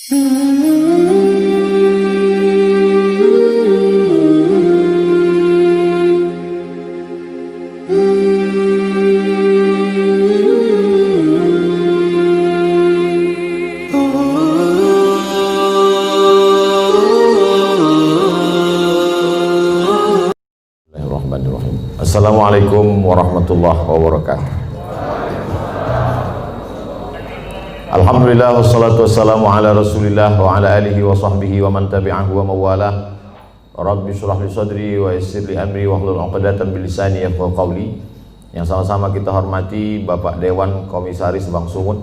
Assalamualaikum warahmatullahi wabarakatuh. Alhamdulillah wassalatu wassalamu ala Rasulillah wa ala alihi wa sahbihi wa man tabi'ahu wa mawalah. Rabbi shrah li sadri wa yassir li amri wa hlul 'uqdatam min lisani yafqahu qawli. Yang sama-sama kita hormati Bapak Dewan Komisaris Bank Sumut,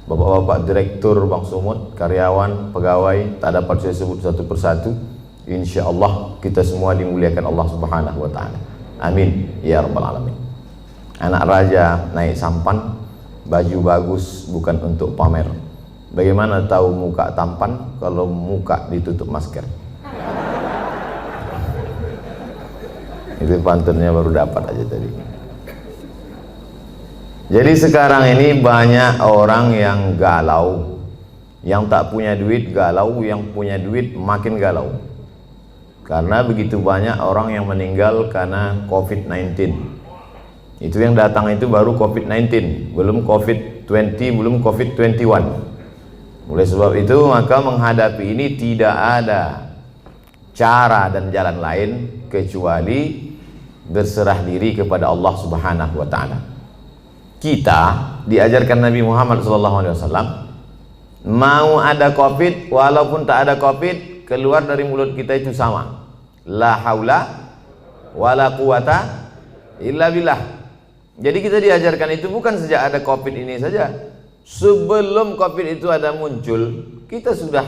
Bapak-bapak Direktur Bank Sumut, karyawan, pegawai, tak dapat saya sebut satu persatu. Insyaallah kita semua dimuliakan Allah Subhanahu wa taala. Amin ya rabbal alamin. Anak raja naik sampan, baju bagus bukan untuk pamer. Bagaimana tahu muka tampan kalau muka ditutup masker? Itu pantunnya baru dapat aja tadi. Jadi sekarang ini banyak orang yang galau, yang tak punya duit galau, yang punya duit makin galau. Karena begitu banyak orang yang meninggal karena COVID-19. Itu yang datang itu baru COVID-19, belum COVID-20, belum COVID-21. Oleh sebab itu maka menghadapi ini tidak ada cara dan jalan lain kecuali berserah diri kepada Allah Subhanahu wa taala. Kita diajarkan Nabi Muhammad SAW, mau ada COVID walaupun tak ada COVID, keluar dari mulut kita itu sama. La haula wala quwata illa billah. Jadi kita diajarkan itu bukan sejak ada COVID ini saja. Sebelum COVID itu ada muncul, kita sudah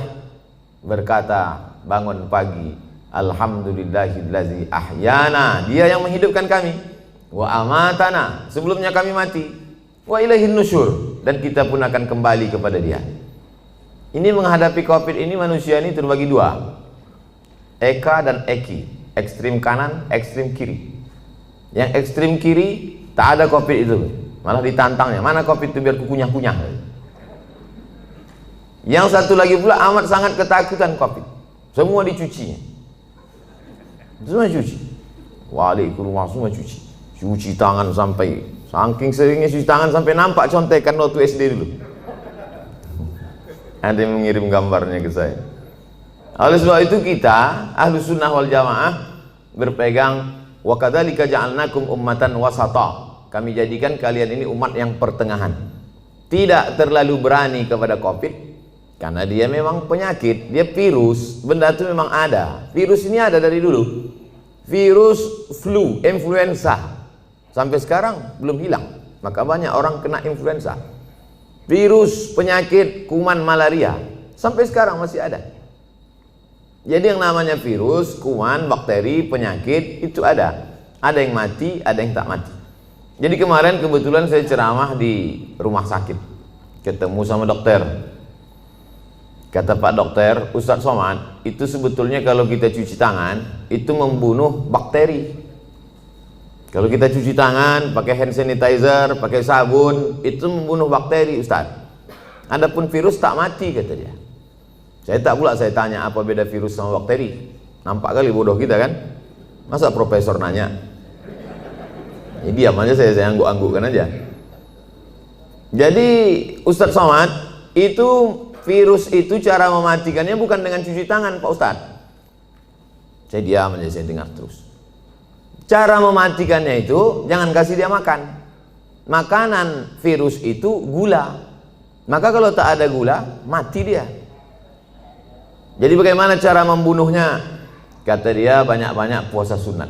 berkata bangun pagi, alhamdulillahillazi ahyana, dia yang menghidupkan kami, wa amatana, sebelumnya kami mati, wa ilaihin nusyur, dan kita pun akan kembali kepada dia. Ini menghadapi COVID ini manusia ini terbagi dua, Eka dan Eki, ekstrim kanan, ekstrim kiri. Yang ekstrim kiri tak ada COVID itu, malah ditantangnya, mana COVID itu biar kukunyah-kunyah. Yang satu lagi pula amat sangat ketakutan COVID, semua dicucinya, semua cuci, wali ke rumah semua cuci tangan, sampai saking seringnya cuci tangan sampai nampak contekan waktu SD dulu. Ada yang mengirim gambarnya ke saya. Oleh sebab itu kita Ahlus Sunnah wal Jamaah berpegang wa kadzalika ja'alnakum ummatan wasata. Kami jadikan kalian ini umat yang pertengahan. Tidak terlalu berani kepada COVID karena dia memang penyakit, dia virus, benda itu memang ada. Virus ini ada dari dulu. Virus flu, influenza. Sampai sekarang belum hilang. Maka banyak orang kena influenza. Virus penyakit kuman malaria sampai sekarang masih ada. Jadi yang namanya virus, kuman, bakteri, penyakit itu ada. Ada yang mati, ada yang tak mati. Jadi kemarin kebetulan saya ceramah di rumah sakit, ketemu sama dokter. Kata Pak Dokter, Ustadz Somad, itu sebetulnya kalau kita cuci tangan itu membunuh bakteri. Kalau kita cuci tangan pakai hand sanitizer, pakai sabun, itu membunuh bakteri, Ustadz. Adapun virus tak mati, kata dia. Saya tak pula saya tanya apa beda virus sama bakteri. Nampak kali bodoh kita kan? Masa profesor nanya? Ini diam aja, saya angguk-anggukkan aja. Jadi Ustadz Somad, itu virus itu cara mematikannya bukan dengan cuci tangan, Pak Ustadz. Saya diam aja, saya dengar terus. Cara mematikannya itu jangan kasih dia makan. Makanan virus itu gula. Maka kalau tak ada gula, mati dia. Jadi bagaimana cara membunuhnya? Kata dia banyak-banyak puasa sunat.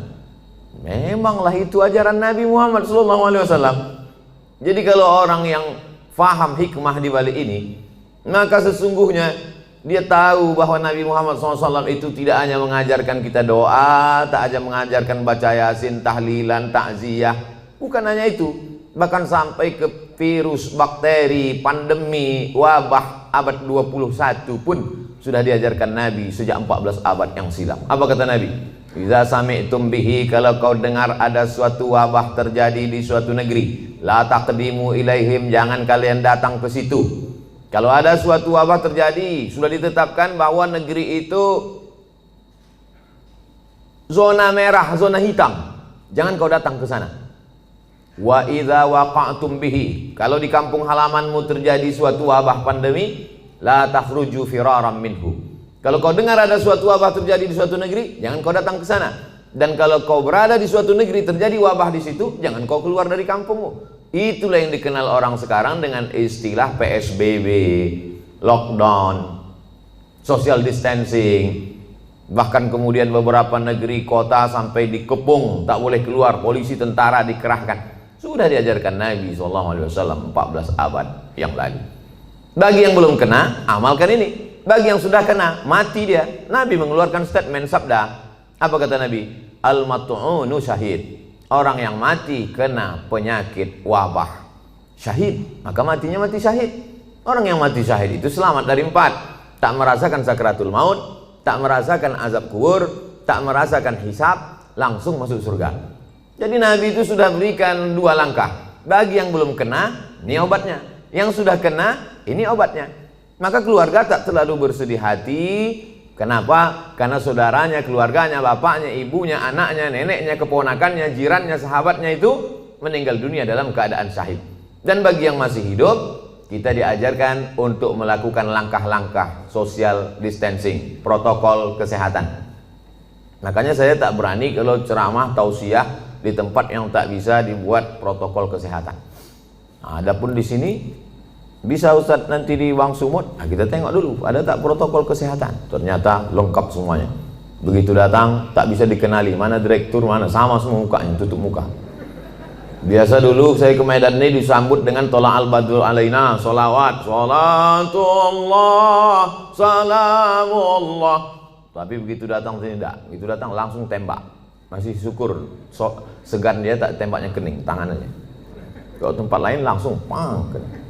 Memanglah itu ajaran Nabi Muhammad SAW. Jadi kalau orang yang faham hikmah di balik ini, maka sesungguhnya dia tahu bahwa Nabi Muhammad SAW itu tidak hanya mengajarkan kita doa, tak hanya mengajarkan baca yasin, tahlilan, takziah. Bukan hanya itu, bahkan sampai ke virus, bakteri, pandemi, wabah abad 21 pun sudah diajarkan Nabi sejak 14 abad yang silam. Apa kata Nabi? Iza sami'tum bihi, kalau kau dengar ada suatu wabah terjadi di suatu negeri, la taqdimu ilaihim, jangan kalian datang ke situ. Kalau ada suatu wabah terjadi, sudah ditetapkan bahwa negeri itu zona merah, zona hitam, jangan kau datang ke sana. Wa idza waqa'tum bihi, kalau di kampung halamanmu terjadi suatu wabah pandemi, la takhruju firaram minhu. Kalau kau dengar ada suatu wabah terjadi di suatu negeri, jangan kau datang ke sana. Dan kalau kau berada di suatu negeri terjadi wabah di situ, jangan kau keluar dari kampungmu. Itulah yang dikenal orang sekarang dengan istilah PSBB, lockdown, social distancing. Bahkan kemudian beberapa negeri kota sampai dikepung, tak boleh keluar, polisi tentara dikerahkan. Sudah diajarkan Nabi SAW 14 abad yang lalu. Bagi yang belum kena, amalkan ini. Bagi yang sudah kena, mati dia. Nabi mengeluarkan statement sabda. Apa kata Nabi? Al-mat'unu syahid. Orang yang mati kena penyakit wabah, syahid, maka matinya mati syahid. Orang yang mati syahid itu selamat dari 4. Tak merasakan sakratul maut, tak merasakan azab kubur, tak merasakan hisab, langsung masuk surga. Jadi Nabi itu sudah berikan 2 langkah. Bagi yang belum kena, ini obatnya. Yang sudah kena, ini obatnya. Maka keluarga tak terlalu bersedih hati. Kenapa? Karena saudaranya, keluarganya, bapaknya, ibunya, anaknya, neneknya, keponakannya, jirannya, sahabatnya itu meninggal dunia dalam keadaan syahid. Dan bagi yang masih hidup, kita diajarkan untuk melakukan langkah-langkah social distancing, protokol kesehatan. Makanya saya tak berani kalau ceramah tausiah di tempat yang tak bisa dibuat protokol kesehatan. Nah, adapun di sini bisa Ustadz nanti di Wang Sumut, nah, kita tengok dulu ada tak protokol kesehatan. Ternyata lengkap semuanya. Begitu datang tak bisa dikenali mana direktur, mana, sama semua mukanya, tutup muka. Biasa dulu saya ke Medan ini disambut dengan tola al-badul alaina, solawat, salatullah, salamullah. Tapi begitu datang sini tidak, begitu datang langsung tembak. Masih syukur segan dia tak tembaknya kening tangannya. Kalau tempat lain langsung pang kening.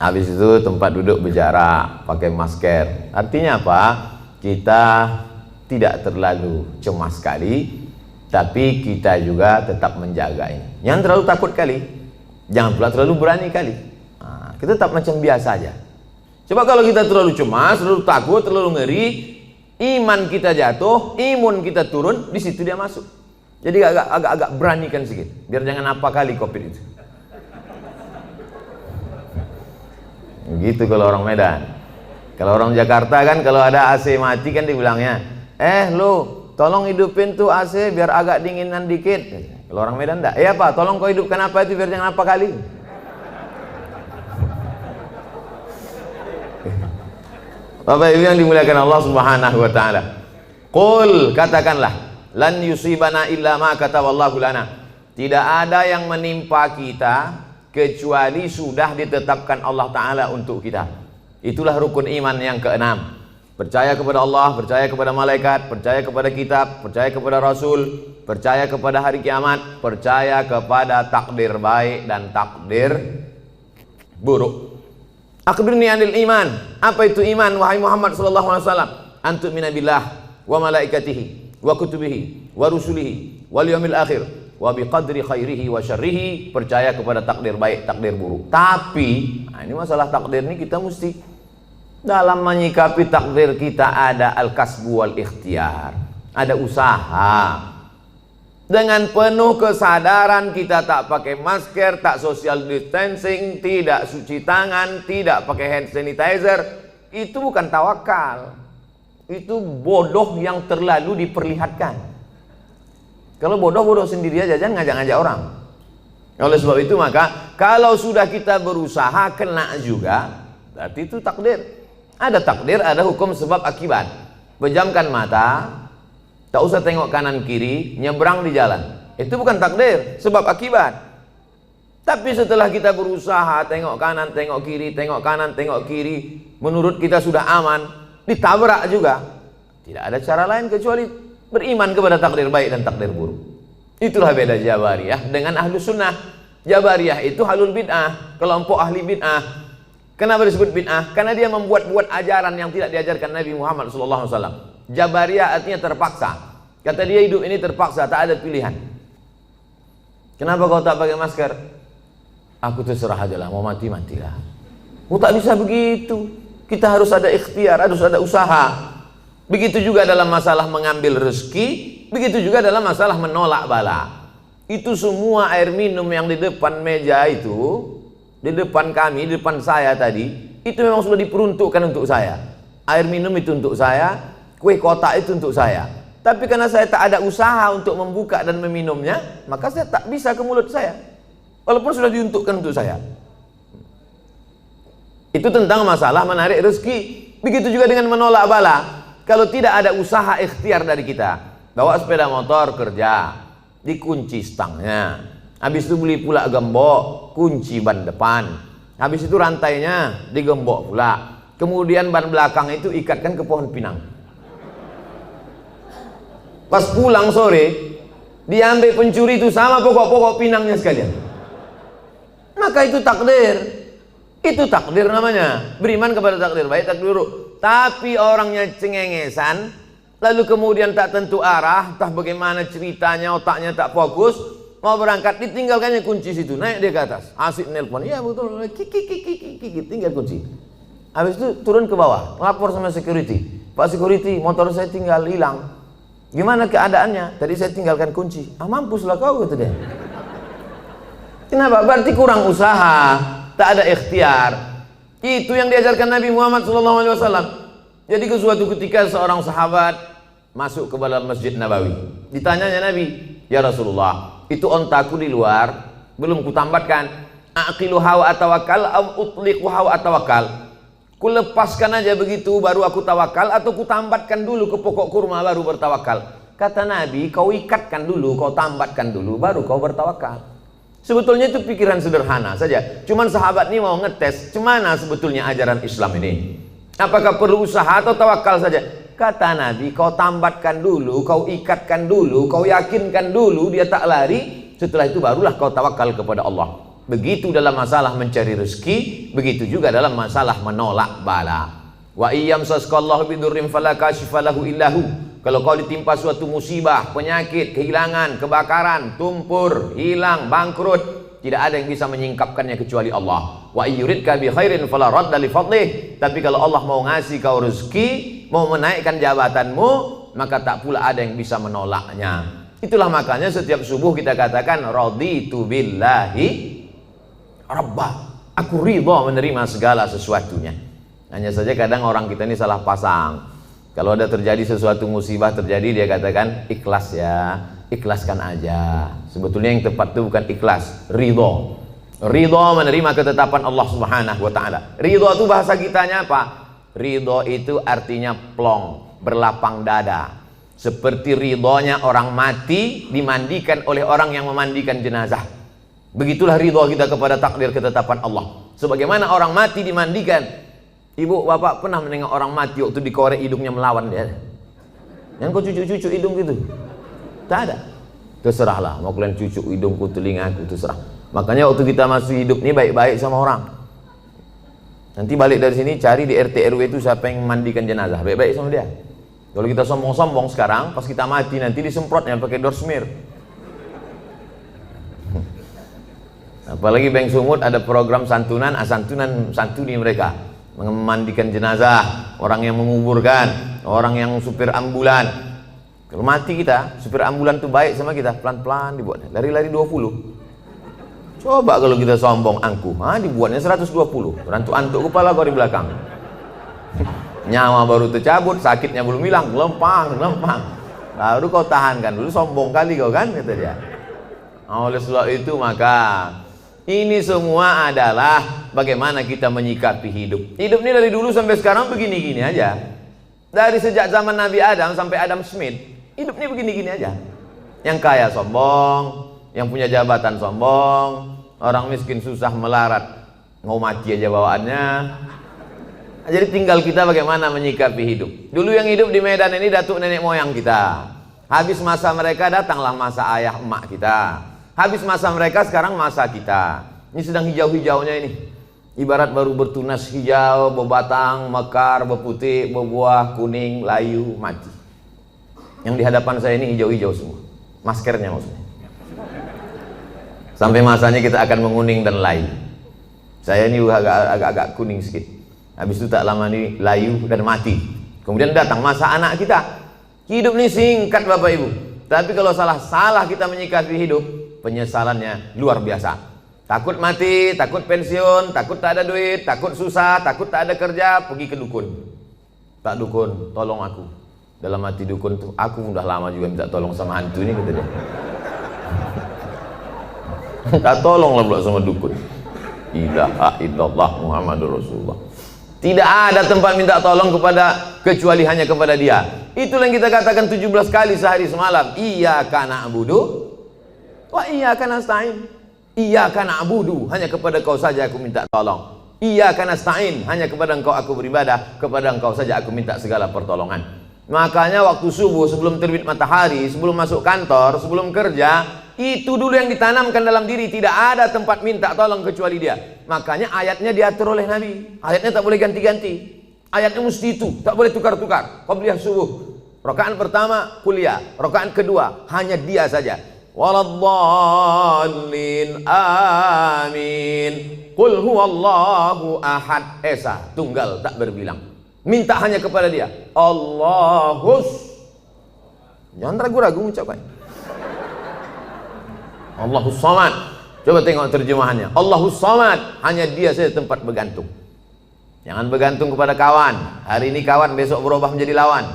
Habis itu tempat duduk berjarak, pakai masker. Artinya apa? Kita tidak terlalu cemas sekali, tapi kita juga tetap menjaga ini. Jangan terlalu takut kali, jangan pula terlalu berani kali. Nah, kita tetap macam biasa aja. Coba kalau kita terlalu cemas, terlalu takut, terlalu ngeri, iman kita jatuh, imun kita turun, di situ dia masuk. Jadi agak beranikan sedikit, biar jangan apa kali COVID itu. Begitu kalau orang Medan. Kalau orang Jakarta kan kalau ada AC mati kan dibilangnya, lu tolong hidupin tuh AC biar agak dinginan dikit. Kalau orang Medan enggak, Pak, tolong kau hidupkan apa itu biar jangan apa kali. Bapak Ibu yang dimuliakan Allah Subhanahu wa taala. Qul, katakanlah, lan yusibana illa ma kataballahu lana. Tidak ada yang menimpa kita kecuali sudah ditetapkan Allah Ta'ala untuk kita. Itulah rukun iman yang ke-6. Percaya kepada Allah, percaya kepada malaikat, percaya kepada kitab, percaya kepada Rasul, percaya kepada hari kiamat, percaya kepada takdir baik dan takdir buruk. Akhbirni anil iman. Apa itu iman, wahai Muhammad sallallahu alaihi wasallam? Antu'mina billah wa malaikatihi wa kutubihi wa rusulihi wal yawmil akhir wa biqadri khairihi wa syarrihi, percaya kepada takdir baik, takdir buruk. Tapi ini masalah takdir ini kita mesti dalam menyikapi takdir kita ada al-kasbu wal ikhtiar, ada usaha. Dengan penuh kesadaran kita tak pakai masker, tak social distancing, tidak cuci tangan, tidak pakai hand sanitizer, itu bukan tawakal. Itu bodoh yang terlalu diperlihatkan. Kalau bodoh sendiri aja, jangan ngajak-ngajak orang. Oleh sebab itu maka kalau sudah kita berusaha kena juga, berarti itu takdir. Ada takdir, ada hukum sebab akibat. Pejamkan mata, tak usah tengok kanan kiri, nyebrang di jalan. Itu bukan takdir, sebab akibat. Tapi setelah kita berusaha tengok kanan, tengok kiri, tengok kanan, tengok kiri, menurut kita sudah aman, ditabrak juga. Tidak ada cara lain kecuali beriman kepada takdir baik dan takdir buruk. Itulah beda Jabariyah dengan Ahlus Sunnah. Jabariyah itu halul bid'ah, kelompok ahli bid'ah. Kenapa disebut bid'ah? Karena dia membuat-buat ajaran yang tidak diajarkan Nabi Muhammad SAW. Jabariyah artinya terpaksa. Kata dia hidup ini terpaksa, tak ada pilihan. Kenapa kau tak pakai masker? Aku terserah aja lah, mau mati matilah. Oh, tak bisa begitu. Kita harus ada ikhtiar, harus ada usaha. Begitu juga dalam masalah mengambil rezeki, begitu juga dalam masalah menolak bala. Itu semua air minum yang di depan meja itu, di depan kami, di depan saya tadi, itu memang sudah diperuntukkan untuk saya. Air minum itu untuk saya, kue kotak itu untuk saya. Tapi karena saya tak ada usaha untuk membuka dan meminumnya, maka saya tak bisa ke mulut saya. Walaupun sudah diuntukkan untuk saya. Itu tentang masalah menarik rezeki. Begitu juga dengan menolak bala. Kalau tidak ada usaha ikhtiar dari kita, bawa sepeda motor kerja, dikunci stangnya, habis itu beli pula gembok, kunci ban depan, habis itu rantainya digembok pula, kemudian ban belakang itu ikatkan ke pohon pinang. Pas pulang sore, diambil pencuri itu sama pokok-pokok pinangnya sekalian. Maka itu takdir. Itu takdir namanya. Beriman kepada takdir baik, takdir buruk. Tapi orangnya cengengesan, lalu kemudian tak tentu arah, entah bagaimana ceritanya, otaknya tak fokus, mau berangkat, ditinggalkannya kunci situ, naik dia ke atas, asik nelpon, iya betul, kiki, tinggal kunci. Habis itu turun ke bawah, lapor sama security, Pak security, motor saya tinggal hilang. Gimana keadaannya? Tadi saya tinggalkan kunci. Ah, mampuslah kau, kata dia. Kenapa? Berarti kurang usaha, tak ada ikhtiar. Itu yang diajarkan Nabi Muhammad SAW. Jadi ke suatu ketika seorang sahabat masuk ke dalam Masjid Nabawi. Ditanyanya Nabi, ya Rasulullah, itu ontaku di luar belum kutambatkan. Aqiluha wa atawakal am utliquha wa atawakal. Ku lepaskan aja begitu baru aku tawakal, atau ku tambatkan dulu ke pokok kurma baru bertawakal. Kata Nabi, kau ikatkan dulu, kau tambatkan dulu baru kau bertawakal. Sebetulnya itu pikiran sederhana saja. Cuman sahabat ini mau ngetes cemana sebetulnya ajaran Islam ini. Apakah perlu usaha atau tawakal saja? Kata Nabi, kau tambatkan dulu, kau ikatkan dulu, kau yakinkan dulu dia tak lari. Setelah itu barulah kau tawakal kepada Allah. Begitu dalam masalah mencari rezeki, begitu juga dalam masalah menolak bala. Wa iyam sasqallahu bidurrim fala kashifa lahu illahu. Kalau kau ditimpa suatu musibah, penyakit, kehilangan, kebakaran, tumpur, hilang, bangkrut, tidak ada yang bisa menyingkapkannya kecuali Allah. Wa yuridka bi khairin fala radda li fadlih. Tapi kalau Allah mau ngasih kau rezeki, mau menaikkan jabatanmu, maka tak pula ada yang bisa menolaknya. Itulah makanya setiap subuh kita katakan raditu billahi Rabba, aku ridha menerima segala sesuatunya. Hanya saja kadang orang kita ini salah pasang. Kalau ada terjadi sesuatu musibah terjadi, dia katakan ikhlas ya, ikhlaskan aja. Sebetulnya yang tepat itu bukan ikhlas, ridha. Ridha menerima ketetapan Allah Subhanahu wa taala. Ridha itu bahasa kitanya apa? Ridha itu artinya plong, berlapang dada. Seperti ridhonya orang mati dimandikan oleh orang yang memandikan jenazah. Begitulah ridha kita kepada takdir ketetapan Allah. Sebagaimana orang mati dimandikan. Ibu, bapak pernah menengok orang mati waktu dikorek hidungnya melawan dia? Yang kau cucuk-cucuk hidung gitu? Tak ada. Terserahlah, mau kalian cucuk hidungku, telingaku, terserah. Makanya waktu kita masih hidup ini baik-baik sama orang. Nanti balik dari sini cari di RT RW itu siapa yang memandikan jenazah, baik-baik sama dia. Kalau kita sombong-sombong sekarang, pas kita mati nanti disemprotnya pakai dorsmir. Apalagi Bank Sumut ada program santunan, santuni mereka memandikan jenazah, orang yang menguburkan, orang yang supir ambulan. Kalau mati kita, supir ambulan tuh baik sama kita, pelan-pelan dibuatnya, lari-lari 20. Coba kalau kita sombong angkuh, dibuatnya 120, rantuk-antuk kepala kau di belakang. Nyawa baru tercabut, sakitnya belum hilang, lempang. Baru kau tahankan dulu, sombong kali kau kan, kata dia. Oleh sebab itu maka ini semua adalah bagaimana kita menyikapi hidup. Hidup ini dari dulu sampai sekarang begini-gini aja. Dari sejak zaman Nabi Adam sampai Adam Smith, hidup ini begini-gini aja. Yang kaya sombong, yang punya jabatan sombong, orang miskin susah melarat, mau mati aja bawaannya. Jadi tinggal kita bagaimana menyikapi hidup. Dulu yang hidup di Medan ini datuk nenek moyang kita. Habis masa mereka datanglah masa ayah emak kita. Habis masa mereka sekarang masa kita. Ini sedang hijau-hijaunya ini. Ibarat baru bertunas hijau, berbatang, mekar, berputih, berbuah, kuning, layu, mati. Yang di hadapan saya ini hijau-hijau semua. Maskernya maksudnya. Sampai masanya kita akan menguning dan layu. Saya ini agak kuning sedikit. Habis itu tak lama ini layu dan mati. Kemudian datang masa anak kita. Hidup ini singkat Bapak Ibu. Tapi kalau salah kita menyikapi hidup, penyesalannya luar biasa. Takut mati, takut pensiun, takut tak ada duit, takut susah, takut tak ada kerja, pergi ke dukun. Tak dukun, tolong aku. Dalam hati dukun tuh, aku udah lama juga minta tolong sama hantu ini, kata dia. Tak tolonglah pula sama dukun. Ilaha illallah Muhammadur Rasulullah. Tidak ada tempat minta tolong kepada kecuali hanya kepada dia. Itulah yang kita katakan 17 kali sehari semalam. Iyyaka na'budu wa iyyaka nasta'in. Iyyaka na'budu, hanya kepada Kau saja aku minta tolong. Iyyaka nasta'in, hanya kepada Engkau aku beribadah, kepada Engkau saja aku minta segala pertolongan. Makanya waktu subuh, sebelum terbit matahari, sebelum masuk kantor, sebelum kerja, itu dulu yang ditanamkan dalam diri. Tidak ada tempat minta tolong kecuali dia. Makanya ayatnya diatur oleh Nabi. Ayatnya tak boleh ganti-ganti. Ayatnya mesti itu, tak boleh tukar-tukar. Qabliyah subuh, rakaat pertama kuliah, rakaat kedua hanya dia saja. Waladdallin amin. Qul huwallahu ahad. Esa, tunggal tak berbilang. Minta hanya kepada dia. Allahus. Jangan ragu-ragu ucapkan. Allahus samad. Coba tengok terjemahannya. Allahus samad, hanya dia saja tempat bergantung. Jangan bergantung kepada kawan. Hari ini kawan, besok berubah menjadi lawan.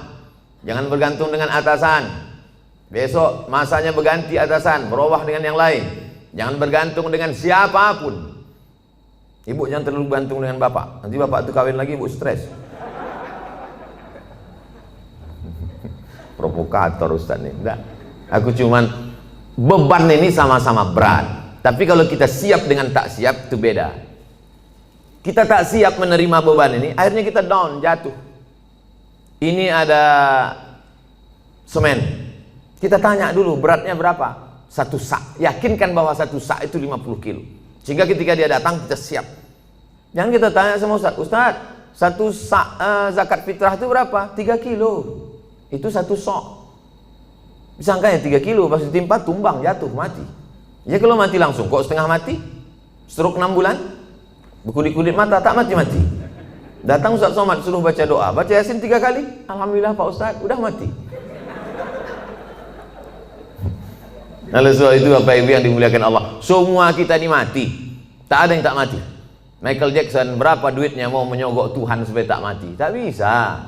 Jangan bergantung dengan atasan. Besok masanya berganti atasan, berubah dengan yang lain. Jangan bergantung dengan siapapun. Ibu jangan terlalu bergantung dengan bapak. Nanti bapak itu kawin lagi, ibu stres. Provokator Ustaz nih. Enggak. Aku cuman, beban ini sama-sama berat. Tapi kalau kita siap dengan tak siap, itu beda. Kita tak siap menerima beban ini, akhirnya kita down, jatuh. Ini ada semen. Kita tanya dulu, beratnya berapa? 1 sak. Yakinkan bahwa 1 sak itu 50 kilo. Sehingga ketika dia datang, kita siap. Jangan kita tanya sama Ustaz, Ustaz, 1 sak zakat fitrah itu berapa? 3 kilo. Itu 1 sok. Disangkanya 3 kilo, pas ditimpa, tumbang, jatuh, mati. Ya kalau mati langsung, kok setengah mati? Stroke 6 bulan? Berkulit-kulit mata, tak mati-mati. Datang Ustaz Somad, suruh baca doa. Baca Yasin 3 kali. Alhamdulillah Pak Ustaz, udah mati. Oleh sebab itu Bapak Ibu yang dimuliakan Allah, semua kita ini mati. Tak ada yang tak mati. Michael Jackson berapa duitnya mau menyogok Tuhan supaya tak mati? Tak bisa.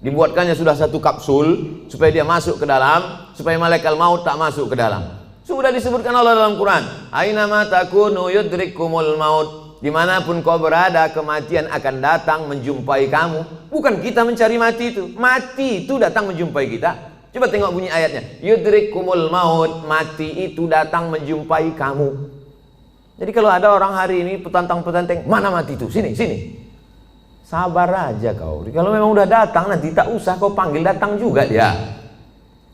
Dibuatkannya sudah 1 kapsul supaya dia masuk ke dalam, supaya malaikat maut tak masuk ke dalam. Sudah disebutkan Allah dalam Quran. Aina ma takunu yudrikumul maut. Dimanapun kau berada, kematian akan datang menjumpai kamu. Bukan kita mencari mati itu. Mati itu datang menjumpai kita. Coba tengok bunyi ayatnya. Yudrikumul maut. Mati itu datang menjumpai kamu. Jadi kalau ada orang hari ini petantang-petantang, mana mati itu? Sini, sini. Sabar aja kau. Kalau memang udah datang, nanti tak usah kau panggil, datang juga dia.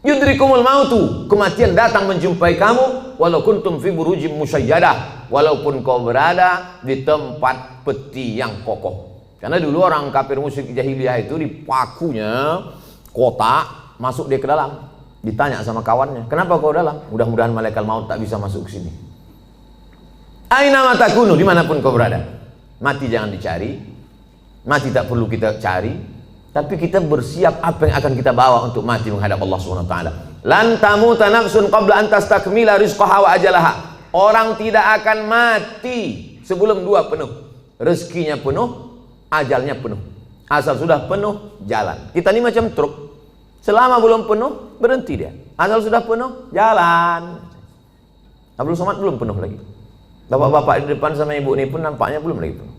Yudrikumul mautu, kematian datang menjumpai kamu, walau kuntum fi burujim musyayyadah, walaupun kau berada di tempat peti yang kokoh. Karena dulu orang kafir musyrik jahiliyah itu dipakunya kotak, masuk dia ke dalam, ditanya sama kawannya, kenapa kau dalam? Mudah-mudahan malaikat maut tak bisa masuk ke sini. Aina matakunu, dimanapun kau berada. Mati jangan dicari, mati tak perlu kita cari. Tapi kita bersiap apa yang akan kita bawa untuk mati menghadap Allah Subhanahu wa taala. Lan tamuta nafsun qabla an tastakmila rizqaha wa ajalaha. Orang tidak akan mati sebelum 2 penuh. Rezekinya penuh, ajalnya penuh. Asal sudah penuh, jalan. Kita ini macam truk. Selama belum penuh, berhenti dia. Asal sudah penuh, jalan. Abdul Somad belum penuh lagi. Bapak-bapak di depan sama ibu ini pun nampaknya belum lagi penuh.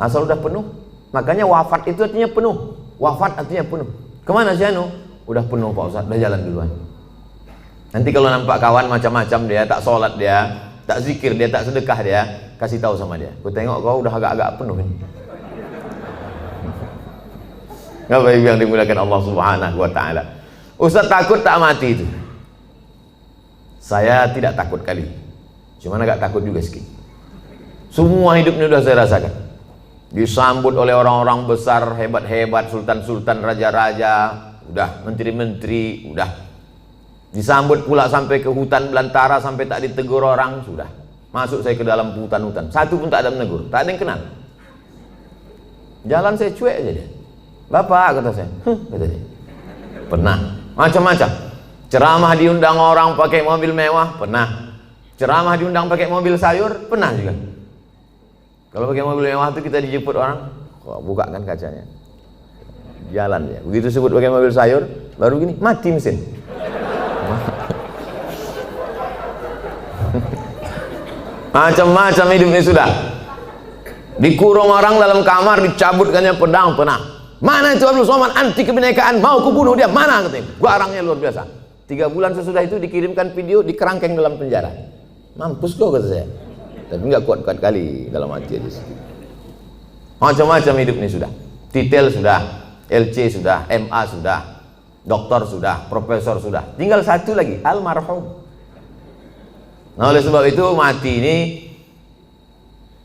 Asal sudah penuh. Makanya wafat itu artinya penuh. Wafat artinya penuh. Kemana si Anu? Udah penuh Pak Ustaz, udah jalan duluan. Nanti kalau nampak kawan macam-macam dia, tak sholat dia, tak zikir dia, tak sedekah dia, kasih tahu sama dia. Aku tengok kau udah agak-agak penuh ini. Bapak Ibu yang dimuliakan Allah Subhanahu wa taala. Ustaz takut tak mati itu? Saya tidak takut kali. Cuman agak takut juga sedikit. Semua hidupnya sudah saya rasakan. Disambut oleh orang-orang besar, hebat-hebat, sultan-sultan, raja-raja, udah menteri-menteri, udah disambut pula sampai ke hutan belantara, sampai tak ditegur orang, sudah Masuk saya ke dalam hutan-hutan, satu pun tak ada menegur, tak ada yang kenal. Jalan saya cuek aja dia. Bapak, kata saya, kata dia. Pernah, macam-macam. Ceramah diundang orang pakai mobil mewah, pernah. Ceramah diundang pakai mobil sayur, pernah juga. Kalau pakai mobil mewah itu kita dijemput orang, buka kan kacanya, jalan ya. Begitu sebut pakai mobil sayur, baru gini, mati mesin. Macam-macam hidupnya sudah. Dikurung orang dalam kamar, dicabutkannya pedang, pernah. Mana itu Abdul Somad, anti kebinekaan, mau kubunuh dia, mana katanya. Garangnya luar biasa. 3 bulan sesudah itu dikirimkan video, dikerangkeng dalam penjara. Mampus kau, kata saya. Tapi nggak kuat-kuat kali dalam hati aja. Macam-macam hidupnya sudah. Titel sudah, LC sudah, MA sudah, doktor sudah, profesor sudah. Tinggal satu lagi, almarhum. Nah, oleh sebab itu mati ini,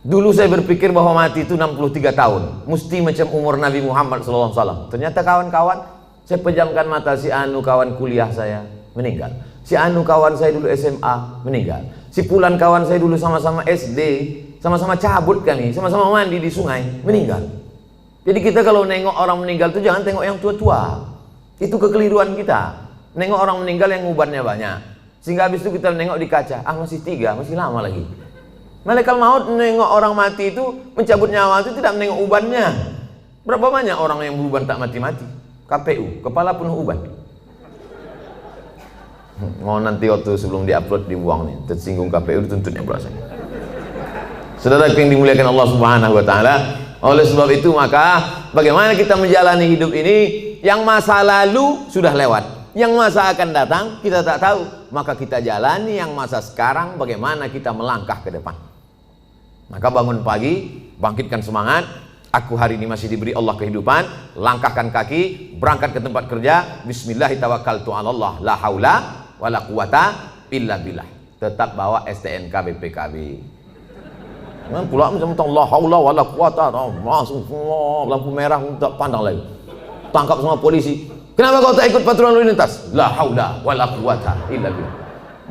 dulu saya berpikir bahwa mati itu 63 tahun, mesti macam umur Nabi Muhammad SAW. Ternyata kawan-kawan, saya pejamkan mata, si anu kawan kuliah saya meninggal, si anu kawan saya dulu SMA meninggal, si pulan kawan saya dulu sama-sama SD, sama-sama cabut kami, sama-sama mandi di sungai, meninggal. Jadi kita kalau nengok orang meninggal itu jangan tengok yang tua-tua, itu kekeliruan kita. Nengok orang meninggal yang ubannya banyak, sehingga habis itu kita nengok di kaca, masih 3, masih lama lagi. Malaikat maut menengok orang mati itu, mencabut nyawa itu tidak menengok ubannya. Berapa banyak orang yang beruban tak mati-mati? KPU, kepala penuh uban. Mau nanti waktu sebelum diupload dibuang nih, tersinggung KPU dituntutnya berasa. Saudara yang dimuliakan Allah Subhanahu wa taala, oleh sebab itu maka bagaimana kita menjalani hidup ini, yang masa lalu sudah lewat, yang masa akan datang kita tak tahu, maka kita jalani yang masa sekarang, bagaimana kita melangkah ke depan. Maka bangun pagi, bangkitkan semangat. Aku hari ini masih diberi Allah kehidupan, langkahkan kaki, berangkat ke tempat kerja. Bismillahirrahmanirrahim. La haula wala quwata illa billah. Tetap bawa STNK BPKB. Pula macam la haula wala quwata, langsung lampu merah tak pandang lagi. Tangkap semua polisi. Kenapa kau tak ikut patroli lalu lintas? La haula wala quwata illa billah.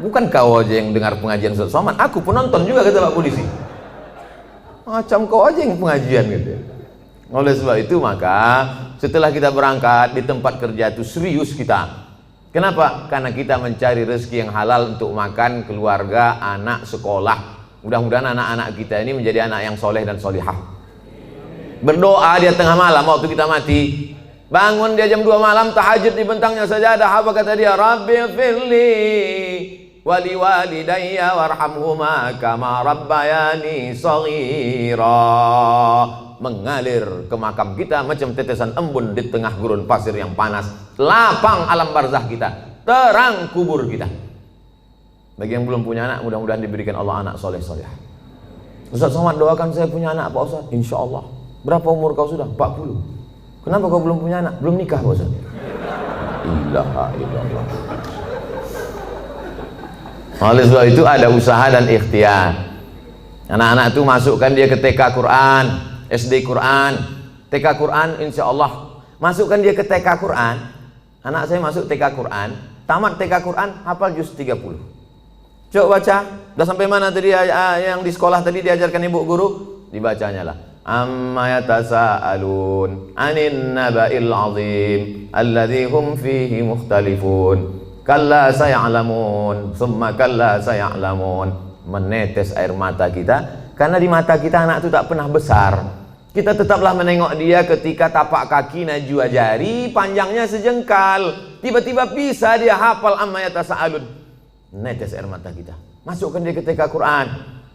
Bukan kau aja yang dengar pengajian Ustaz Somad, aku pun nonton juga, kata Pak Polisi. Macam kau aja yang pengajian gitu. Oleh sebab itu maka setelah kita berangkat di tempat kerja itu serius kita. Kenapa? Karena kita mencari rezeki yang halal untuk makan, keluarga, anak, sekolah. Mudah-mudahan anak-anak kita ini menjadi anak yang soleh dan solihah. Berdoa dia tengah malam waktu kita mati. Bangun dia jam 2 malam, tahajud di bentangnya sajadah. Apa kata dia? Rabbi firli wali walidayya warhamhuma kama rabbayani shaghira. Mengalir ke makam kita macam tetesan embun di tengah gurun pasir yang panas. Lapang alam barzah kita, terang kubur kita. Bagi yang belum punya anak, mudah-mudahan diberikan Allah anak soleh-soleh. Ustaz Somad doakan saya punya anak Pak Ustaz. Insya Allah. Berapa umur kau sudah? 40. Kenapa kau belum punya anak? Belum nikah Pak Ustaz. Ilaha illallah. Oleh sebab itu ada usaha dan ikhtiar. Anak-anak itu masukkan dia ke TK Quran, SD Quran, TK Quran, insya Allah. Masukkan dia ke TK Quran. Anak saya masuk TK Quran, tamat TK Quran, hafal juz 30. Coba baca, udah sampai mana tadi yang di sekolah tadi diajarkan ibu guru? Dibacanya lah. Amma yatasaalun anin naba'il azim alladzi hum fihi mukhtalifun. Kalla saya'lamun, summa kalla saya'lamun. Menetes air mata kita, karena di mata kita anak itu tak pernah besar. Kita tetaplah menengok dia ketika tapak kaki najwa jari, panjangnya sejengkal. Tiba-tiba bisa dia hafal amma yatasaalun. Netes air mata kita. Masukkan dia ke TK Quran.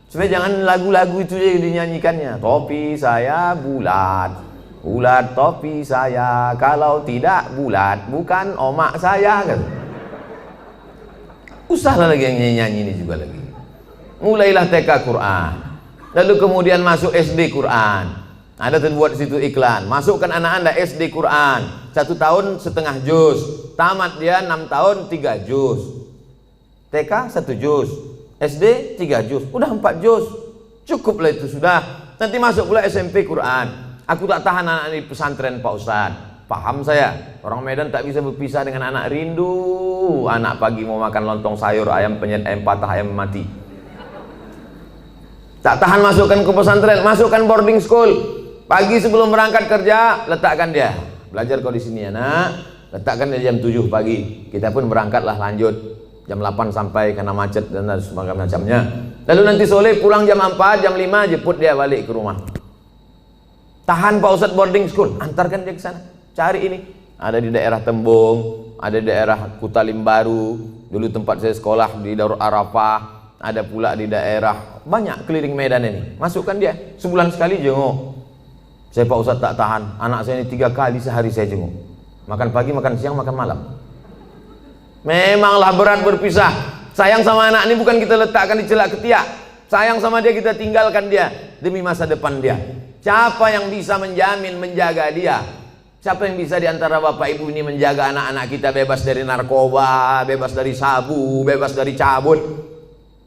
Supaya jangan lagu-lagu itu yang dinyanyikannya. Topi saya bulat, bulat topi saya. Kalau tidak bulat, bukan omak saya kan. Usahlah lagi yang nyanyi ini juga lagi. Mulailah TK Quran, lalu kemudian masuk SD Quran. Ada terbuat situ iklan. Masukkan anak anda SD Quran 1 tahun setengah juz, tamat dia 6 tahun 3 juz. TK 1 juz, SD 3 juz, udah 4 juz. Cukuplah itu sudah. Nanti masuk pula SMP Quran. Aku tak tahan anak di pesantren Pak Ustaz. Paham saya, orang Medan tak bisa berpisah dengan anak rindu. Anak pagi mau makan lontong sayur, ayam penyet, ayam patah, ayam mati. Tak tahan masukkan ke pesantren, masukkan boarding school. Pagi sebelum berangkat kerja, letakkan dia. Belajar kau di sini ya nak. Letakkan dia jam 7 pagi. Kita pun berangkatlah lanjut. Jam 8 sampai karena macet dan macamnya. Lalu nanti sore pulang jam 4, jam 5 jemput dia balik ke rumah. Tahan Pak Ustadz boarding school, antarkan dia ke sana. Cari ini. Ada di daerah Tembung, ada di daerah Kutalim Baru. Dulu tempat saya sekolah di Darul Arafah. Ada pula di daerah banyak keliling Medan ini. Masukkan dia sebulan sekali jenguk. Saya Pak Ustadz tak tahan. Anak saya ini 3 kali sehari saya jenguk. Makan pagi, makan siang, makan malam. Memanglah berat berpisah. Sayang sama anak ini bukan kita letakkan di celak ketiak. Sayang sama dia kita tinggalkan dia demi masa depan dia. Siapa yang bisa menjamin menjaga dia? Siapa yang bisa diantara bapak ibu ini menjaga anak-anak kita bebas dari narkoba, bebas dari sabu, bebas dari cabut?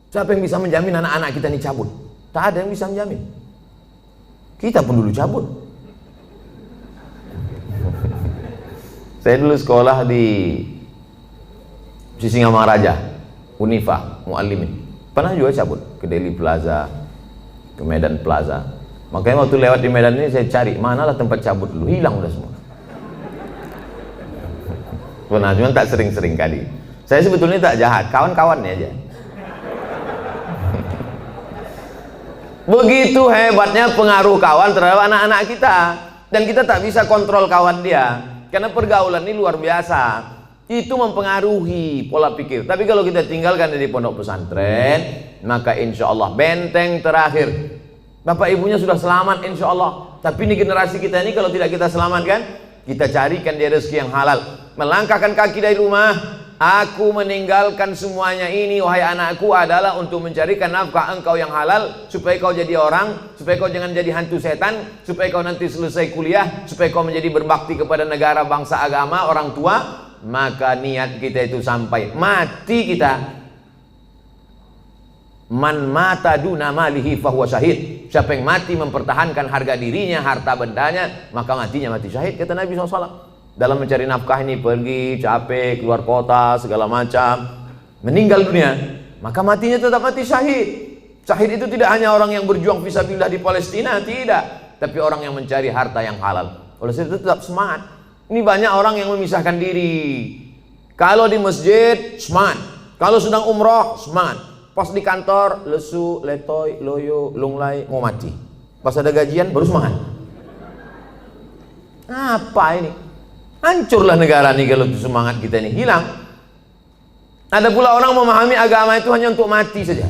Siapa yang bisa menjamin anak-anak kita ini cabut? Tak ada yang bisa menjamin. Kita pun dulu cabut. Saya dulu sekolah di Sisingamangaraja, Unifa, Muallimin. Pernah juga cabut ke Deli Plaza, ke Medan Plaza. Makanya waktu lewat di Medan ini saya cari manalah tempat cabut dulu, hilang udah semua. Pernah, cuma tak sering-sering kali. Saya sebetulnya tak jahat, kawan-kawannya aja. Begitu hebatnya pengaruh kawan terhadap anak-anak kita. Dan kita tak bisa kontrol kawan dia. Karena pergaulan ini luar biasa. Itu mempengaruhi pola pikir. Tapi kalau kita tinggalkan dari pondok pesantren, maka insya Allah benteng terakhir. Bapak ibunya sudah selamat insya Allah. Tapi ini generasi kita ini kalau tidak kita selamatkan, kita carikan dia rezeki yang halal. Melangkahkan kaki dari rumah, aku meninggalkan semuanya ini wahai anakku adalah untuk mencarikan nafkah engkau yang halal, supaya kau jadi orang, supaya kau jangan jadi hantu setan, supaya kau nanti selesai kuliah, supaya kau menjadi berbakti kepada negara, bangsa, agama, orang tua. Maka niat kita itu sampai mati kita. Man mata duna malihi fahuwa syahid. Siapa yang mati mempertahankan harga dirinya, harta bendanya, maka matinya mati syahid, kata Nabi SAW. Dalam mencari nafkah ini pergi, capek, keluar kota, segala macam, meninggal dunia, maka matinya tetap mati syahid. Syahid itu tidak hanya orang yang berjuang fisabilillah di Palestina, tidak, tapi orang yang mencari harta yang halal. Oleh sebab itu tetap semangat. Ini banyak orang yang memisahkan diri. Kalau di masjid, semangat. Kalau sedang umroh, semangat. Pas di kantor, lesu, letoy, loyo, lunglai, mau mati. Pas ada gajian, baru semangat. Apa ini? Hancurlah negara nih kalau semangat kita ini hilang. Ada pula orang memahami agama itu hanya untuk mati saja.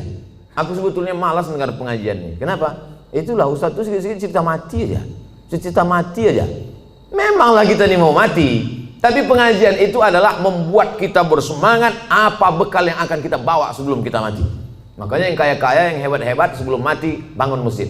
Aku sebetulnya malas dengar pengajian ini. Kenapa? Itulah Ustaz itu sedikit-sedikit cerita mati aja. Cerita mati aja. Memanglah kita ini mau mati. Tapi pengajian itu adalah membuat kita bersemangat apa bekal yang akan kita bawa sebelum kita mati. Makanya yang kaya-kaya, yang hebat-hebat sebelum mati bangun masjid.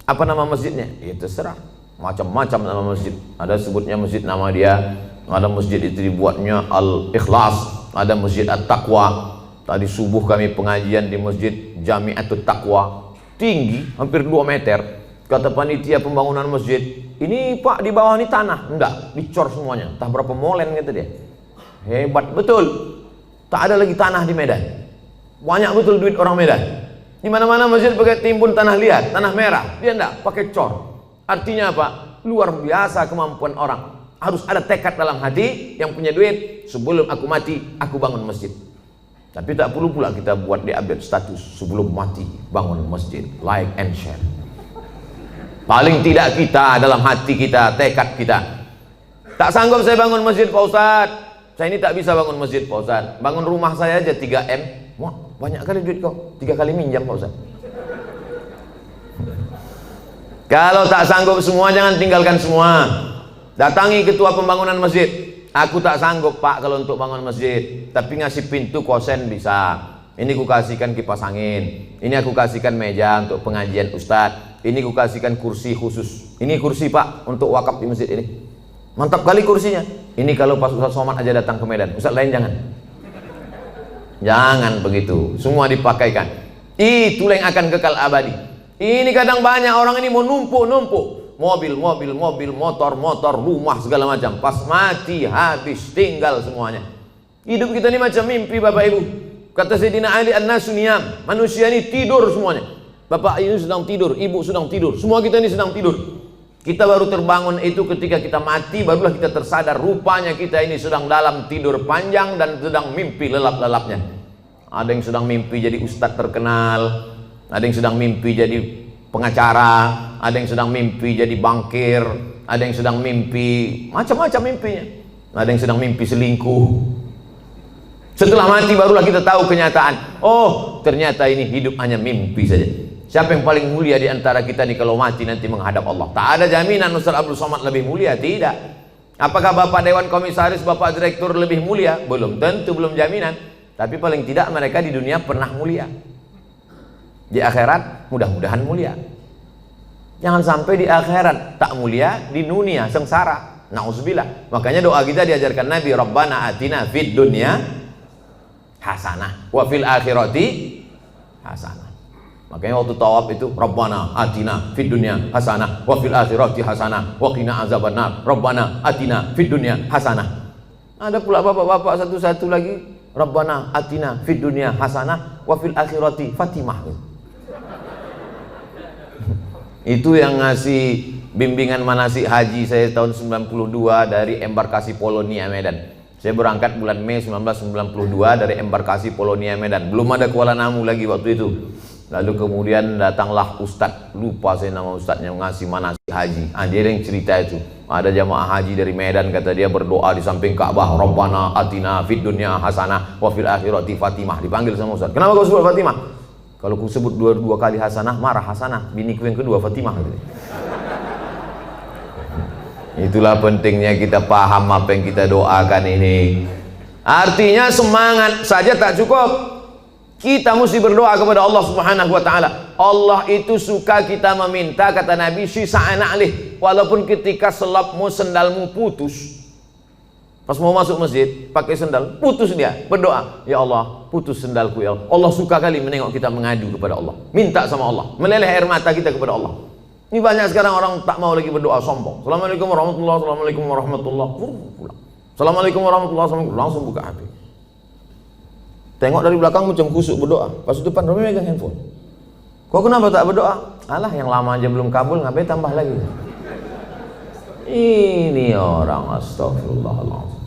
Apa nama masjidnya? Ya terserah. Macam-macam nama masjid. Ada sebutnya masjid nama dia. Ada masjid itu dibuatnya Al-Ikhlas. Ada masjid At-Taqwa. Tadi subuh kami pengajian di masjid Jami'atut Taqwa. Tinggi, hampir 2 meter. Kata panitia pembangunan masjid, ini Pak di bawah ini tanah. Enggak, dicor semuanya. Entah berapa molen kata dia. Hebat betul. Tak ada lagi tanah di Medan. Banyak betul duit orang Medan. Di mana-mana masjid pakai timbun tanah liat, tanah merah. Dia enggak, pakai cor. Artinya apa? Luar biasa kemampuan orang. Harus ada tekad dalam hati yang punya duit. Sebelum aku mati, aku bangun masjid. Tapi tak perlu pula kita buat di update status. Sebelum mati, bangun masjid. Like and share. Paling tidak kita dalam hati kita, tekad kita. Tak sanggup saya bangun masjid Pak Ustadz. Saya ini tak bisa bangun masjid Pak Ustadz. Bangun rumah saya aja 3M. Wah, banyak kali duit kau. 3 kali minjam Pak Ustadz. Kalau tak sanggup semua, jangan tinggalkan semua. Datangi ketua pembangunan masjid. Aku tak sanggup Pak kalau untuk bangun masjid, tapi ngasih pintu kosen bisa. Ini ku kasihkan kipas angin. Ini aku kasihkan meja untuk pengajian Ustadz. Ini ku kasihkan kursi khusus. Ini kursi Pak untuk wakaf di masjid ini. Mantap kali kursinya. Ini kalau pas Ustadz Somad aja datang ke Medan. Ustadz lain jangan. Jangan begitu. Semua dipakaikan. Itulah yang akan kekal abadi. Ini kadang banyak orang ini mau numpuk. Mobil, motor, rumah segala macam. Pas mati habis, tinggal semuanya. Hidup kita ini macam mimpi Bapak Ibu. Kata Sayyidina Ali, an-nasu niyam. Manusia ini tidur semuanya. Bapak ini sedang tidur, ibu sedang tidur, semua kita ini sedang tidur. Kita baru terbangun itu ketika kita mati, barulah kita tersadar rupanya kita ini sedang dalam tidur panjang dan sedang mimpi lelap-lelapnya. Ada yang sedang mimpi jadi ustadz terkenal, ada yang sedang mimpi jadi pengacara, ada yang sedang mimpi jadi bankir, ada yang sedang mimpi macam-macam mimpinya, ada yang sedang mimpi selingkuh. Setelah mati barulah kita tahu kenyataan. Oh, ternyata ini hidup hanya mimpi saja. Siapa yang paling mulia di antara kita nih kalau mati nanti menghadap Allah? Tak ada jaminan Ustaz Abdul Somad lebih mulia, tidak. Apakah Bapak Dewan Komisaris, Bapak Direktur lebih mulia? Belum tentu, belum jaminan. Tapi paling tidak mereka di dunia pernah mulia. Di akhirat mudah-mudahan mulia. Jangan sampai di akhirat tak mulia, di dunia sengsara. Nauzubillah. Makanya doa kita diajarkan Nabi, Rabbana atina fid dunya hasanah wa fil akhirati hasanah. Makanya waktu tawaf itu Rabbana atina fid dunya hasanah wa fil akhirati hasanah wa qina azabannar. Rabbana atina fid dunya hasanah. Ada pula bapak-bapak satu-satu lagi, Rabbana atina fid dunya hasanah wa fil akhirati fatimah. Itu yang ngasih bimbingan manasik haji saya tahun 92 dari embarkasi Polonia Medan. Saya berangkat bulan Mei 1992 dari embarkasi Polonia Medan. Belum ada Kuala Namu lagi waktu itu. Lalu kemudian datanglah Ustadz, lupa saya nama Ustadznya, ngasih manasik haji. Dia yang cerita itu. Ada jamaah haji dari Medan, kata dia berdoa di samping Ka'bah, Rabbana atina fid dunya hasanah wa fil akhirati fatimah. Dipanggil sama Ustadz. Kenapa kau sebut Fatimah? Kalau ku sebut dua kali hasanah, marah Hasanah. Biniku yang kedua Fatimah. Itulah pentingnya kita paham apa yang kita doakan ini. Artinya semangat saja tak cukup. Kita mesti berdoa kepada Allah Subhanahu wa taala. Allah itu suka kita meminta, kata Nabi, sisa'an alih. Walaupun ketika selapmu, sendalmu putus. Pas mau masuk masjid, pakai sendal, putus dia, berdoa, ya Allah, putus sendalku ya Allah. Allah suka kali menengok kita mengadu kepada Allah. Minta sama Allah, meleleh air mata kita kepada Allah. Ini banyak sekarang orang tak mau lagi berdoa, sombong. Assalamualaikum warahmatullahi wabarakatuh. Assalamualaikum warahmatullahi wabarakatuh. Assalamualaikum warahmatullahi wabarakatuh. Langsung buka HP. Tengok dari belakang macam kusuk berdoa. Pas depan Romi megang handphone. Kau kenapa tak berdoa? Alah, yang lama aja belum kabul, ngapain tambah lagi? Ini orang, astagfirullahaladzim.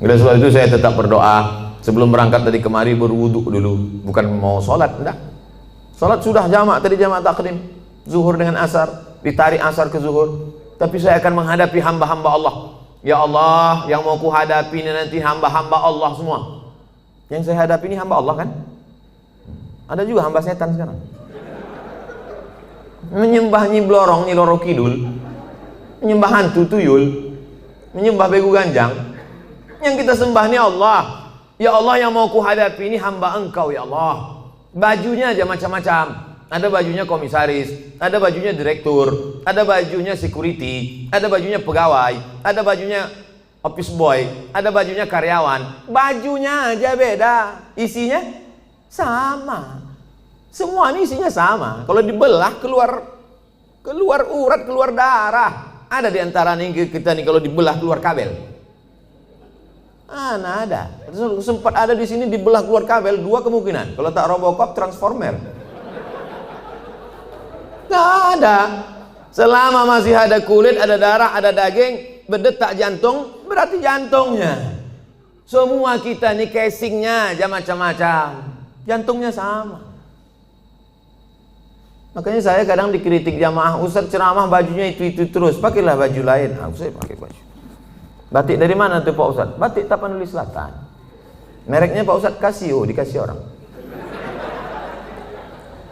Oleh sebab itu saya tetap berdoa. Sebelum berangkat tadi kemari berwuduk dulu. Bukan mau sholat, enggak. Sholat sudah jamak, tadi jamak takdim. Zuhur dengan asar, ditarik asar ke zuhur. Tapi saya akan menghadapi hamba-hamba Allah. Ya Allah, yang mau ku hadapi ini nanti hamba-hamba Allah semua. Yang saya hadapi ini hamba Allah kan? Ada juga hamba setan sekarang. Menyembah Nyi Blorong, Nyi Loro Kidul, menyembah hantu tuyul, menyembah begu ganjang. Yang kita sembah ini Allah. Ya Allah, yang mau ku hadapi ini hamba Engkau ya Allah. Bajunya aja macam-macam. Ada bajunya komisaris, ada bajunya direktur, ada bajunya security, ada bajunya pegawai, ada bajunya office boy, ada bajunya karyawan. Bajunya aja beda, isinya sama. Semua ini isinya sama. Kalau dibelah keluar urat, keluar darah. Ada di antara nih kita nih kalau dibelah keluar kabel. Nah ada. Sempat ada di sini dibelah keluar kabel, dua kemungkinan. Kalau tak Robocop, Transformer. Nggak ada. Selama masih ada kulit, ada darah, ada daging, berdetak jantung, berarti jantungnya. Semua kita nih casingnya aja macam-macam, jantungnya sama. Makanya saya kadang dikritik jamaah, Ustaz ceramah bajunya itu terus, pakailah baju lain. Saya pakai baju. Batik dari mana tuh Pak Ustaz? Batik Tapanuli Selatan. Mereknya Pak Ustaz Casio, dikasih orang.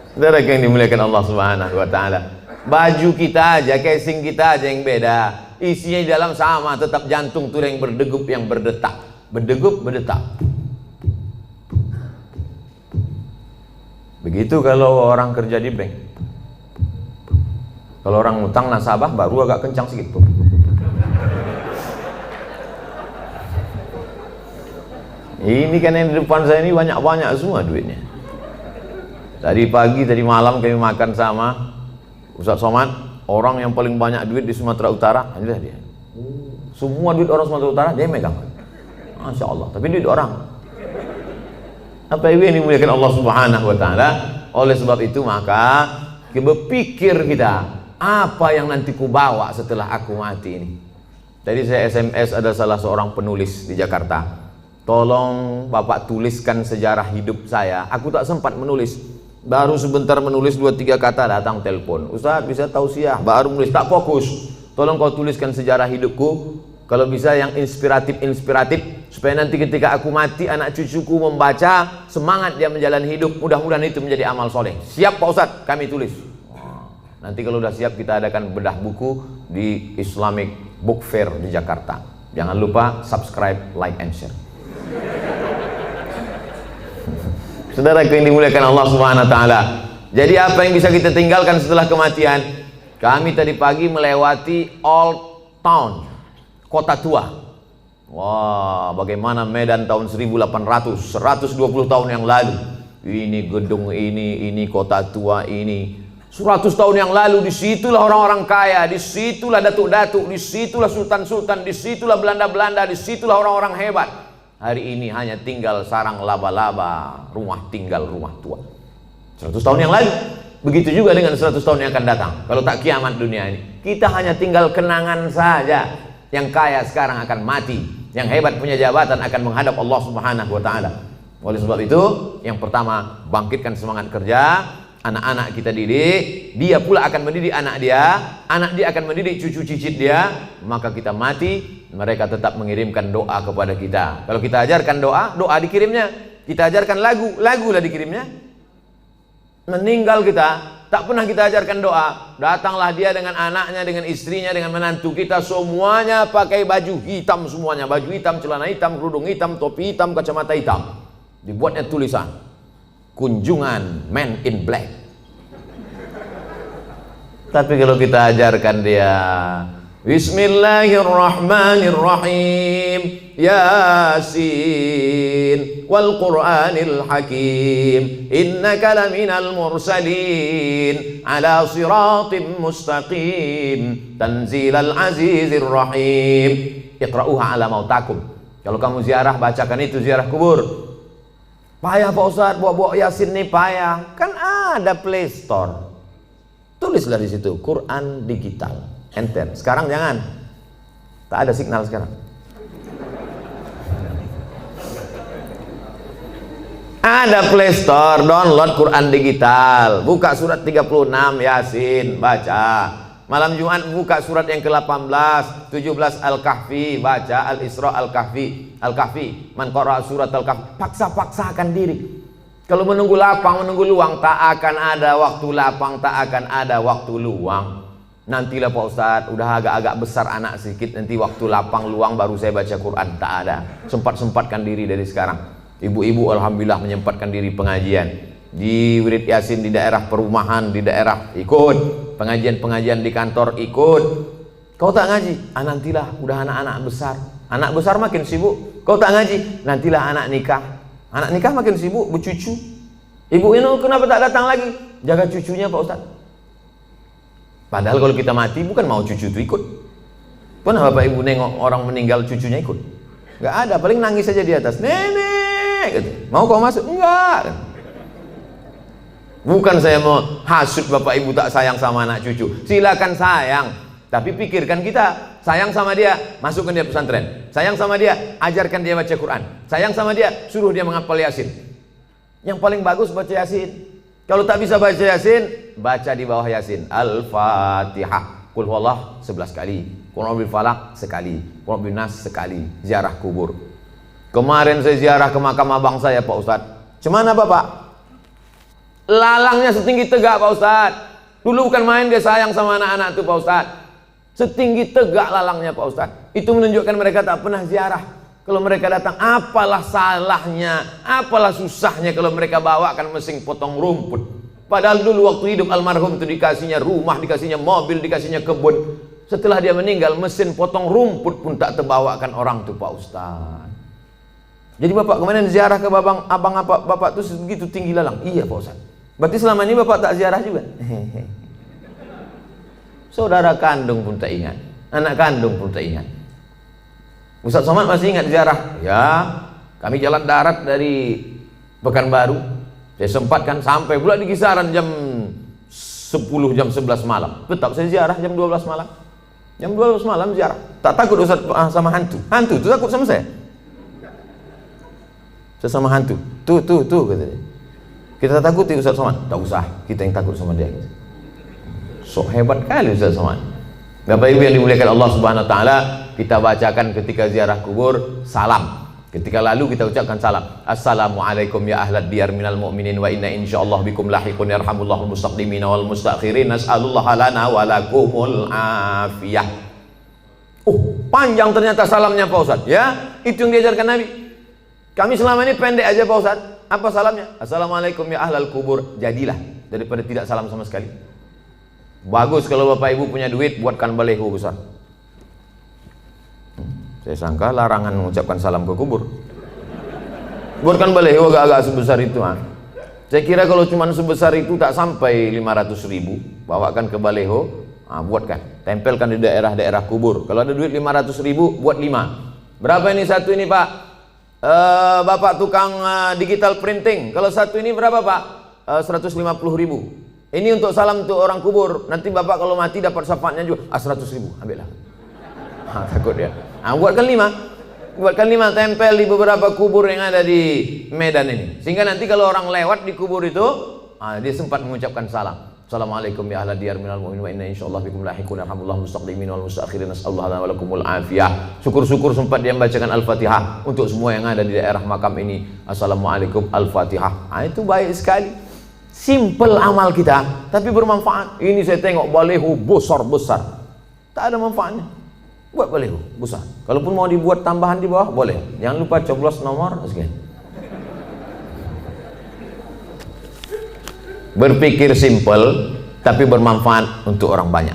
Saudara yang dimuliakan Allah Subhanahu wa taala. Baju kita aja, casing kita aja yang beda. Isinya di dalam sama, tetap jantung tuh yang berdegup, yang berdetak. Berdegup, berdetak. Begitu kalau orang kerja di bank. Kalau orang utang nasabah baru agak kencang sedikit tuh. Ini kan yang di depan saya ini banyak-banyak semua duitnya. Tadi pagi, tadi malam kami makan sama Ustaz Somad, orang yang paling banyak duit di Sumatera Utara. Inilah dia. Semua duit orang Sumatera Utara dia megang. Masya Allah. Tapi duit orang. Apa yang dimuliakan Allah Subhanahu wa taala. Oleh sebab itu maka Berpikir kita, apa yang nanti ku bawa setelah aku mati ini. Tadi saya SMS ada salah seorang penulis di Jakarta. Tolong Bapak tuliskan sejarah hidup saya. Aku tak sempat menulis. Baru sebentar menulis 2-3 kata datang telepon. Ustaz bisa tausiah, baru menulis tak fokus. Tolong kau tuliskan sejarah hidupku. Kalau bisa yang inspiratif supaya nanti ketika aku mati anak cucuku membaca, semangat dia menjalani hidup. Mudah-mudahan itu menjadi amal soleh. Siap Pak Ustadz, kami tulis. Nanti kalau udah siap kita adakan bedah buku di Islamic Book Fair di Jakarta. Jangan lupa subscribe, like, and share. Saudaraku yang dimuliakan Allah Subhanahu wa taala. Jadi apa yang bisa kita tinggalkan setelah kematian? Kami tadi pagi melewati Old Town, kota tua. Wah, bagaimana Medan tahun 1800, 120 tahun yang lalu. Ini gedung ini kota tua ini. 100 tahun yang lalu disitulah orang-orang kaya, disitulah datuk-datuk, disitulah sultan-sultan, disitulah Belanda-Belanda, disitulah orang-orang hebat. Hari ini hanya tinggal sarang laba-laba, rumah tinggal, rumah tua. 100 tahun yang lalu. Begitu juga dengan 100 tahun yang akan datang. Kalau tak kiamat dunia ini, kita hanya tinggal kenangan saja. Yang kaya sekarang akan mati, yang hebat punya jabatan akan menghadap Allah Subhanahu wa taala. Oleh sebab itu, yang pertama, bangkitkan semangat kerja. Anak-anak kita didik, dia pula akan mendidik anak dia akan mendidik cucu cicit dia. Maka kita mati, mereka tetap mengirimkan doa kepada kita. Kalau kita ajarkan doa dikirimnya. Kita ajarkan lagu lah dikirimnya. Meninggal kita, tak pernah kita ajarkan doa. Datanglah dia dengan anaknya, dengan istrinya, dengan menantu kita, semuanya pakai baju hitam semuanya. Baju hitam, celana hitam, kerudung hitam, topi hitam, kacamata hitam. Dibuatnya tulisan, kunjungan Men in Black. Tapi kalau kita ajarkan dia, Bismillahirrahmanirrahim, Yasin wal Qur'anil Hakim, innaka laminal mursalin ala siratim mustaqim, tanzilal azizir rahim, iqra'uha ala mautakum. Kalau kamu ziarah, bacakan itu, ziarah kubur. Payah Pak Ustadz, bawa Yasin nih payah. Kan ada Play Store. Tulislah di situ Quran digital. Enter. Sekarang jangan. Tak ada signal sekarang. Ada Play Store, download Quran digital. Buka surat 36 Yasin, baca. Malam Jumat buka surat yang ke-18, 17 Al-Kahfi, baca Al-Isra Al-Kahfi. Man qara'a surat Al-Kahfi, paksa-paksakan diri. Kalau menunggu lapang, menunggu luang, tak akan ada waktu lapang, tak akan ada waktu luang. Nantilah Pak Ustadz, udah agak-agak besar anak sedikit, nanti waktu lapang luang baru saya baca Quran. Tak ada. Sempat-sempatkan diri dari sekarang. Ibu-ibu alhamdulillah menyempatkan diri pengajian. Di wirid Yasin di daerah perumahan, di daerah ikut, pengajian-pengajian di kantor ikut. Kau tak ngaji? Nantilah, udah anak-anak besar. Anak besar makin sibuk. Kau tak ngaji? Nantilah anak nikah. Anak nikah makin sibuk, bercucu. Ibu ini kenapa tak datang lagi? Jaga cucunya Pak Ustadz. Padahal kalau kita mati bukan mau cucu itu ikut. Pernah Bapak Ibu nengok orang meninggal cucunya ikut? Gak ada, paling nangis saja di atas. Nenek, gitu. Mau kau masuk? Enggak. Bukan saya mau hasut Bapak Ibu tak sayang sama anak cucu. Silakan sayang, tapi pikirkan kita. Sayang sama dia, masukkan dia pesantren. Sayang sama dia, ajarkan dia baca Quran. Sayang sama dia, suruh dia menghafal Yasin. Yang paling bagus baca Yasin. Kalau tak bisa baca Yasin, baca di bawah Yasin Al-Fatihah, Qul huwallah 11 kali, Qul a'udzu falaq sekali, Qul a'udzu nas sekali. Ziarah kubur. Kemarin saya ziarah ke makam abang saya Pak Ustadz. Cemana Bapak? Lalangnya setinggi tegak Pak Ustadz. Dulu bukan main dia sayang sama anak-anak itu Pak Ustadz. Setinggi tegak lalangnya Pak Ustadz. Itu menunjukkan mereka tak pernah ziarah. Kalau mereka datang, apalah salahnya, apalah susahnya kalau mereka bawakan mesin potong rumput. Padahal dulu waktu hidup almarhum itu dikasihnya rumah, dikasihnya mobil, dikasihnya kebun. Setelah dia meninggal, mesin potong rumput pun tak terbawakan orang itu Pak Ustadz. Jadi Bapak kemarin ziarah ke abang Bapak itu segitu tinggi lalang. Iya Pak Ustadz. Berarti selama ini Bapak tak ziarah juga? Saudara kandung pun tak ingat, anak kandung pun tak ingat. Ustadz Somad masih ingat ziarah? Ya, kami jalan darat dari Pekanbaru. Saya sempatkan sampai pula di kisaran jam 10 jam 11 malam, tetap saya ziarah jam 12 malam. Jam 12 malam ziarah. Tak takut Ustaz sama hantu. Hantu itu takut sama saya. Saya sama hantu. Tuh kata dia. Kita takuti Ustaz Somad. Tak usah, kita yang takut sama dia. Sok hebat kali Ustaz Somad. Bapak Ibu yang dimuliakan Allah Subhanahu wa taala, kita bacakan ketika ziarah kubur salam. Ketika lalu kita ucapkan salam. Assalamualaikum ya ahlad diyar minal mu'minin wa inna insyaallah bikum lahiqun yarhamullahul mustaqdimina wal mustakhirin nas'alullaha lana wa lakumul afiyah. Panjang ternyata salamnya Pak Ustaz. Ya, itu yang diajarkan Nabi. Kami selama ini pendek aja Pak Ustaz. Apa salamnya? Assalamualaikum ya ahlal kubur. Jadilah daripada tidak salam sama sekali. Bagus kalau Bapak Ibu punya duit, buatkan baleho besar. Saya sangka larangan mengucapkan salam ke kubur. Buatkan baleho agak-agak sebesar itu. Saya kira kalau cuma sebesar itu tak sampai 500.000. Bawakan ke baleho, buatkan. Tempelkan di daerah-daerah kubur. Kalau ada duit 500.000, buat 5. Berapa ini satu ini Pak? Bapak tukang digital printing. Kalau satu ini berapa Pak? 150.000. Ini untuk salam untuk orang kubur. Nanti Bapak kalau mati dapat syafaatnya juga. 100.000, ambillah. Takut dia. Buatkan 5. Buatkan 5, tempel di beberapa kubur yang ada di Medan ini. Sehingga nanti kalau orang lewat di kubur itu, dia sempat mengucapkan salam. Assalamualaikum ya ahla diyar minal mu'minin wa inna insyaallah bikum lahiqun yarhamullahu mustaqdimin wal mustakhirin nas'alullaha lana wa lakumul afiyah. Syukur-syukur sempat dia membacakan Al-Fatihah untuk semua yang ada di daerah makam ini. Assalamualaikum Al-Fatihah. Itu baik sekali. Simple amal kita, tapi bermanfaat. Ini saya tengok baleho besar-besar. Tak ada manfaatnya. Buat baleho besar. Kalaupun mau dibuat tambahan di bawah, boleh. Jangan lupa coblos nomor sekian. Berpikir simple, tapi bermanfaat untuk orang banyak.